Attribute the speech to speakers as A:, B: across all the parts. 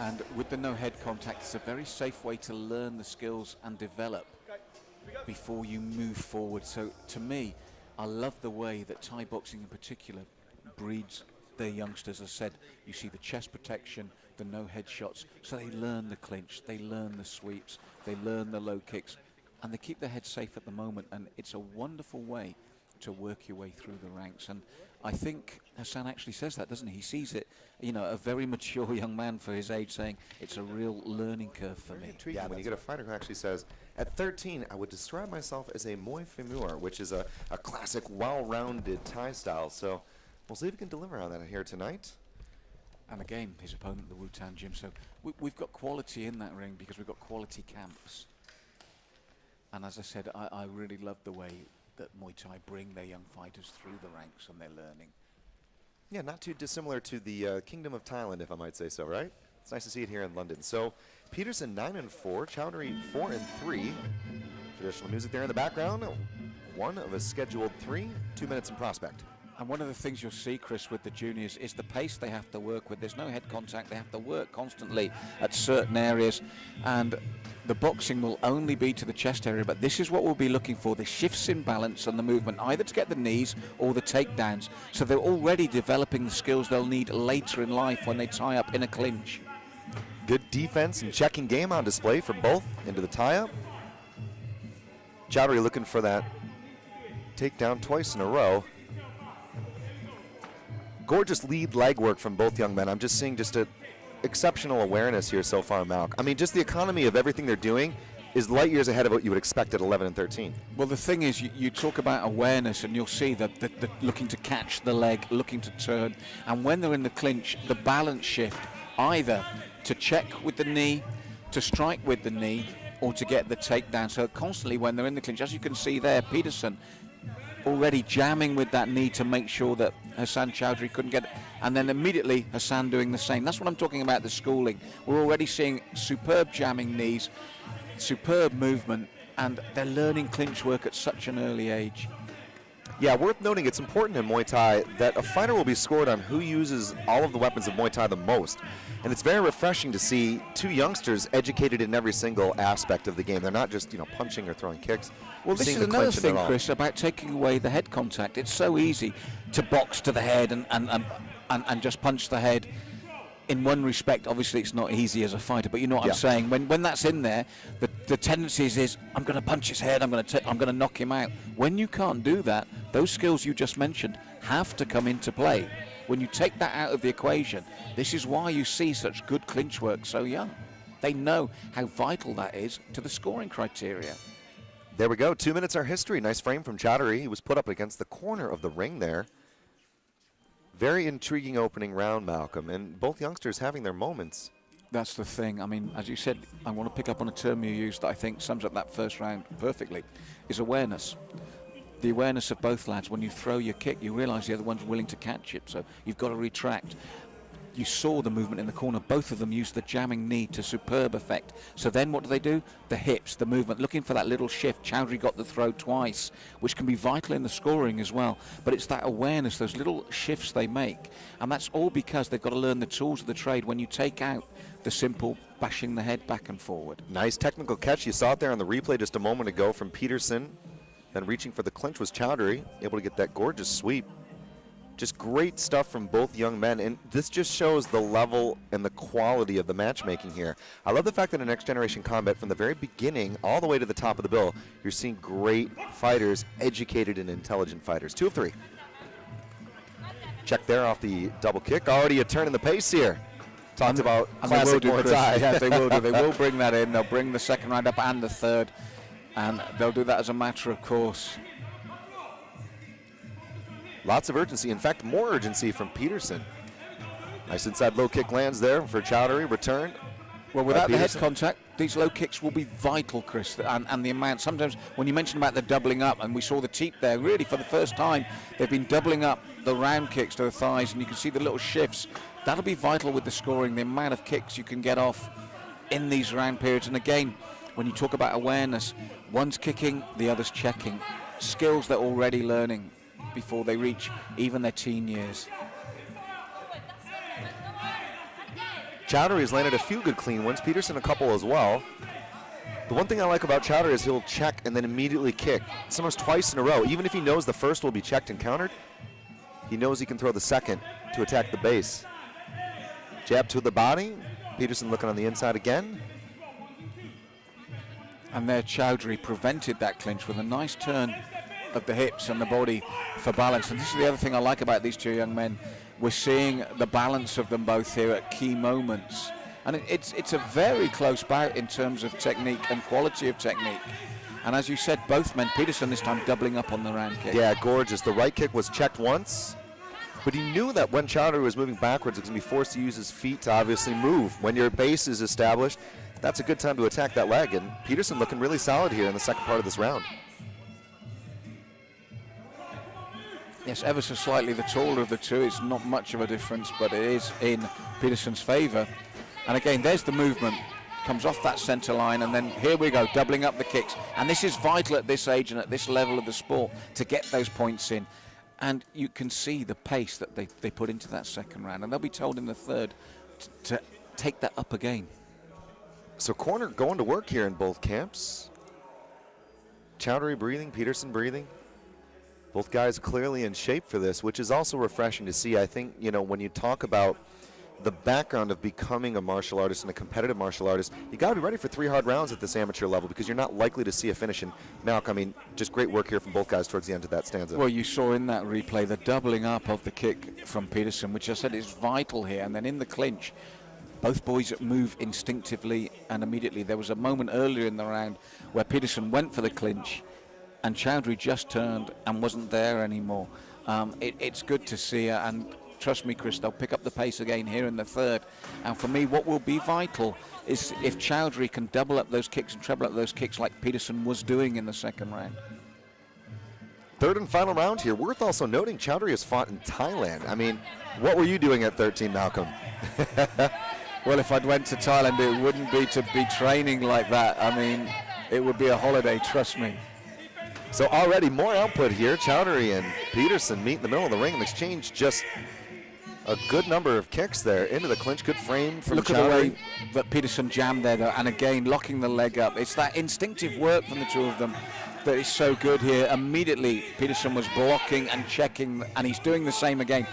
A: And with the no head contact, it's a very safe way to learn the skills and develop before you move forward. So to me, I love the way that Thai boxing in particular breeds their youngsters. As I said, you see the chest protection, the no head shots, so they learn the clinch, they learn the sweeps, they learn the low kicks, and they keep their head safe at the moment. And it's a wonderful way to work your way through the ranks. And I think Hassan actually says that, doesn't he? He sees it, you know, a very mature young man for his age, saying it's a real learning curve for me.
B: Yeah, when you get a fighter who actually says, at 13, I would describe myself as a Muay Femur, which is a classic, well-rounded Thai style. So we'll see if he can deliver on that here tonight.
A: And again, his opponent, the Wu-Tan Gym. So we've got quality in that ring because we've got quality camps. And as I said, I really love the way that Muay Thai bring their young fighters through the ranks and their learning.
B: Yeah, not too dissimilar to the Kingdom of Thailand, if I might say so, right? It's nice to see it here in London. So Peterson 9-4, Chowdhury 4-3. Traditional music there in the background. One of a scheduled 3, 2 minutes in prospect.
A: And one of the things you'll see, Chris, with the juniors is the pace they have to work with. There's no head contact. They have to work constantly at certain areas. And the boxing will only be to the chest area. But this is what we'll be looking for, the shifts in balance and the movement, either to get the knees or the takedowns. So they're already developing the skills they'll need later in life when they tie up in a clinch.
B: Good defense and checking game on display for both into the tie-up. Chowdhury looking for that takedown twice in a row. Gorgeous lead leg work from both young men. I'm just seeing just a exceptional awareness here so far, Malk. I mean, just the economy of everything they're doing is light years ahead of what you would expect at 11 and 13.
A: Well, the thing is, you talk about awareness, and you'll see that the looking to catch the leg, looking to turn, and when they're in the clinch, the balance shift, either to check with the knee, to strike with the knee, or to get the takedown. So constantly when they're in the clinch, as you can see there, Peterson already jamming with that knee to make sure that Hassan Chowdhury couldn't get it, and then immediately Hassan doing the same. That's what I'm talking about, the schooling. We're already seeing superb jamming knees, superb movement, and they're learning clinch work at such an early age.
B: Yeah, worth noting, it's important in Muay Thai that a fighter will be scored on who uses all of the weapons of Muay Thai the most. And it's very refreshing to see two youngsters educated in every single aspect of the game. They're not just, you know, punching or throwing kicks.
A: Well, this is another thing, Chris, about taking away the head contact. It's so easy to box to the head and just punch the head. In one respect, obviously, it's not easy as a fighter, but you know what I'm saying. When that's in there, the tendency is I'm going to punch his head, I'm going to knock him out. When you can't do that, those skills you just mentioned have to come into play. When you take that out of the equation, this is why you see such good clinch work so young. They know how vital that is to the scoring criteria.
B: There we go. 2 minutes our history. Nice frame from Chowdhury. He was put up against the corner of the ring there. Very intriguing opening round, Malcolm, and both youngsters having their moments.
A: That's the thing. I mean, as you said, I want to pick up on a term you used that I think sums up that first round perfectly, is awareness. The awareness of both lads. When you throw your kick, you realise the other one's willing to catch it, so you've got to retract. You saw the movement in the corner. Both of them used the jamming knee to superb effect. So then what do? The hips, the movement, looking for that little shift. Chowdhury got the throw twice, which can be vital in the scoring as well. But it's that awareness, those little shifts they make. And that's all because they've got to learn the tools of the trade when you take out the simple bashing the head back and forward.
B: Nice technical catch. You saw it there on the replay just a moment ago from Peterson. Then reaching for the clinch was Chowdhury, able to get that gorgeous sweep. Just great stuff from both young men, and this just shows the level and the quality of the matchmaking here. I love the fact that in Next Generation Combat, from the very beginning all the way to the top of the bill, you're seeing great fighters, educated and intelligent fighters. 2 of 3. Check there off the double kick. Already a turn in the pace here. Talked about classic Muay Thai.
A: Yes, they will do. They will bring that in. They'll bring the second round up and the third, and they'll do that as a matter of course.
B: Lots of urgency. In fact, more urgency from Peterson. Nice inside low kick lands there for Chowdhury. Return.
A: Well, without the head contact, these low kicks will be vital, Chris, and the amount. Sometimes when you mention about the doubling up, and we saw the teep there, really for the first time, they've been doubling up the round kicks to the thighs, and you can see the little shifts. That'll be vital with the scoring, the amount of kicks you can get off in these round periods. And again, when you talk about awareness, one's kicking, the other's checking. Skills they're already learning before they reach even their teen years.
B: Chowdhury has landed a few good clean ones. Peterson a couple as well. The one thing I like about Chowdhury is he'll check and then immediately kick, sometimes twice in a row. Even if he knows the first will be checked and countered, he knows he can throw the second to attack the base. Jab to the body. Peterson looking on the inside again.
A: And there Chowdhury prevented that clinch with a nice turn of the hips and the body for balance. And this is the other thing I like about these two young men. We're seeing the balance of them both here at key moments. And it's a very close bout in terms of technique and quality of technique. And as you said, both men, Peterson this time doubling up on the round kick.
B: Yeah, gorgeous. The right kick was checked once, but he knew that when Chowdhury was moving backwards, he was going to be forced to use his feet to obviously move. When your base is established, that's a good time to attack that leg. And Peterson looking really solid here in the second part of this round.
A: Yes, ever so slightly the taller of the two. It's not much of a difference, but it is in Peterson's favor. And again, there's the movement. Comes off that center line, and then here we go, doubling up the kicks. And this is vital at this age and at this level of the sport to get those points in. And you can see the pace that they put into that second round. And they'll be told in the third to take that up again.
B: So corner going to work here in both camps. Chowdhury breathing, Peterson breathing. Both guys clearly in shape for this, which is also refreshing to see. I think, you know, when you talk about the background of becoming a martial artist and a competitive martial artist, you got to be ready for 3 hard rounds at this amateur level because you're not likely to see a finish. And Malk, I mean, just great work here from both guys towards the end of that stanza.
A: Well, you saw in that replay the doubling up of the kick from Peterson, which I said is vital here. And then in the clinch, both boys move instinctively and immediately. There was a moment earlier in the round where Peterson went for the clinch and Chowdhury just turned and wasn't there anymore. It's good to see her, and trust me, Chris, they'll pick up the pace again here in the third. And for me, what will be vital is if Chowdhury can double up those kicks and treble up those kicks like Peterson was doing in the second round.
B: Third and final round here. Worth also noting Chowdhury has fought in Thailand. I mean, what were you doing at 13, Malcolm?
A: Well, if I'd went to Thailand, it wouldn't be to be training like that. I mean, it would be a holiday, trust me.
B: So already more output here. Chowdhury and Peterson meet in the middle of the ring and exchange just a good number of kicks there into the clinch. Good frame from
A: Look
B: Chowdhury.
A: at the way that Peterson jammed there, though, and again locking the leg up. It's that instinctive work from the two of them that is so good here. Immediately, Peterson was blocking and checking, and he's doing the same again.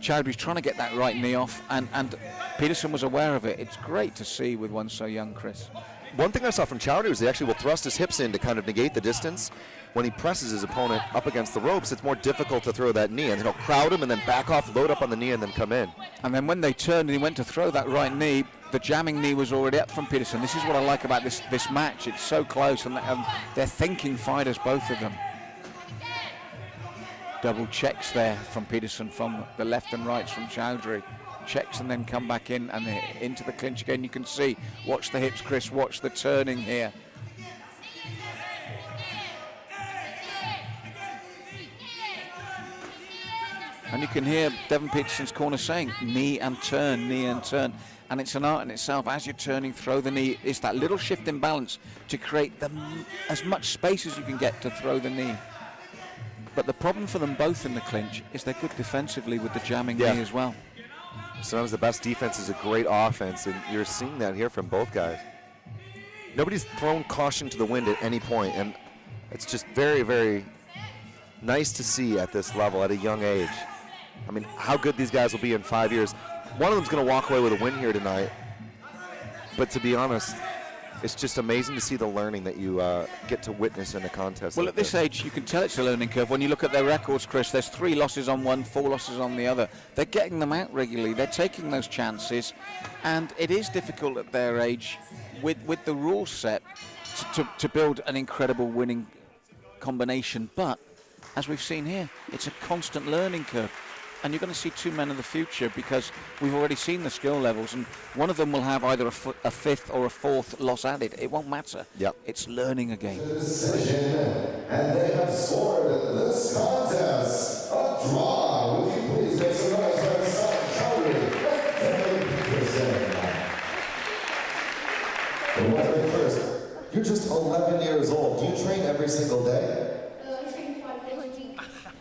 A: Chowdhury's trying to get that right knee off, and Peterson was aware of it. It's great to see with one so young, Chris.
B: One thing I saw from Chowdhury is he actually will thrust his hips in to kind of negate the distance. When he presses his opponent up against the ropes, it's more difficult to throw that knee, and he'll crowd him and then back off, load up on the knee, and then come in.
A: And then when they turned and he went to throw that right knee, the jamming knee was already up from Peterson. This is what I like about this match. It's so close, and they're thinking fighters, both of them. Double checks there from Peterson from the left and rights from Chowdhury. Checks and then come back in and into the clinch again. You can see, watch the hips, Chris, watch the turning here. And you can hear Devon Peterson's corner saying, knee and turn, knee and turn. And it's an art in itself. As you're turning, throw the knee. It's that little shift in balance to create as much space as you can get to throw the knee. But the problem for them both in the clinch is they're good defensively with the jamming knee as well.
B: Sometimes the best defense is a great offense, and you're seeing that here from both guys. Nobody's thrown caution to the wind at any point, and it's just very, very nice to see at this level at a young age. I mean, how good these guys will be in 5 years. One of them's going to walk away with a win here tonight, but to be honest, it's just amazing to see the learning that you get to witness in a contest.
A: Well,
B: like
A: at this age, you can tell it's a learning curve. When you look at their records, Chris, there's 3 losses on one, 4 losses on the other. They're getting them out regularly. They're taking those chances, and it is difficult at their age with the rules set to build an incredible winning combination. But as we've seen here, it's a constant learning curve. And you're going to see 2 men of the future because we've already seen the skill levels, and one of them will have either a 5th or a 4th loss added. It won't matter.
B: Yep.
A: It's learning again.
C: Decision, and they have scored this contest a draw. Would you please make some noise for Hassan, CHOWDHURY, and Peterson. Well, first, you're just 11 years old. Do you train every single day?
D: I train 5 days a week.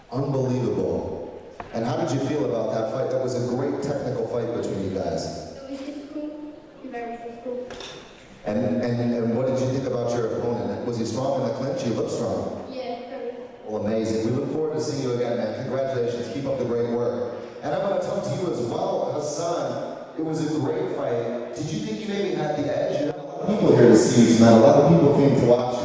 C: Unbelievable. And how did you feel about that fight? That was a great technical fight between you guys.
D: It was difficult.
C: And what did you think about your opponent? Was he strong in the clinch? He looked strong.
D: Yeah, very.
C: Well, amazing. We look forward to seeing you again, man. Congratulations. Keep up the great work. And I'm going to talk to you as well, Hassan. It was a great fight. Did you think you maybe had the edge? You had a lot of people here to see you tonight. A lot of people came to watch you.